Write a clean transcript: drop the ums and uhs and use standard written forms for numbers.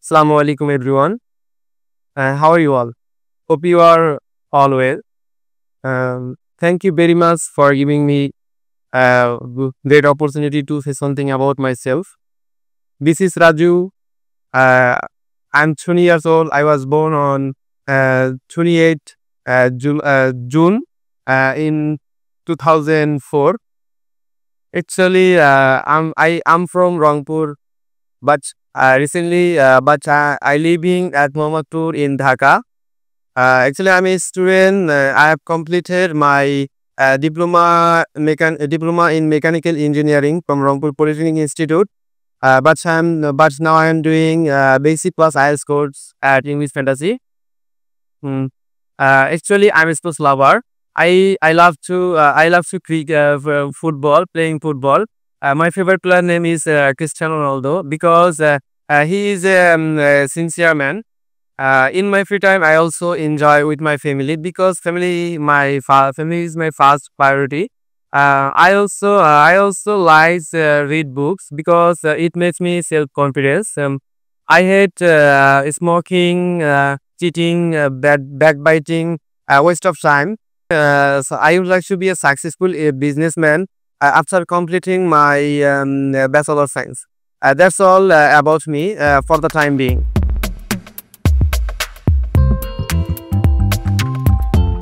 Assalamu alaikum everyone. How are you all? Hope you are all well. Thank you very much for giving me a great opportunity to say something about myself. This is Raju. Uh, I'm 20 years old. I was born on 28 June in 2004. Actually, I'm from Rangpur, but I living at Mohammadpur in Dhaka. Actually, I'm a student. I have completed my diploma in mechanical engineering from Rangpur Polytechnic Institute. But now I am doing basic plus IELTS course at English Fantasy. Hmm. Actually, I'm a sports lover. I love to football, playing football. My favorite player name is Cristiano Ronaldo because he is a sincere man. In my free time, I also enjoy with my family because family is my first priority. I also like read books because it makes me self confidence. I hate smoking, cheating, backbiting, waste of time. So I would like to be a successful businessman after completing my bachelor of science. That's all about me for the time being.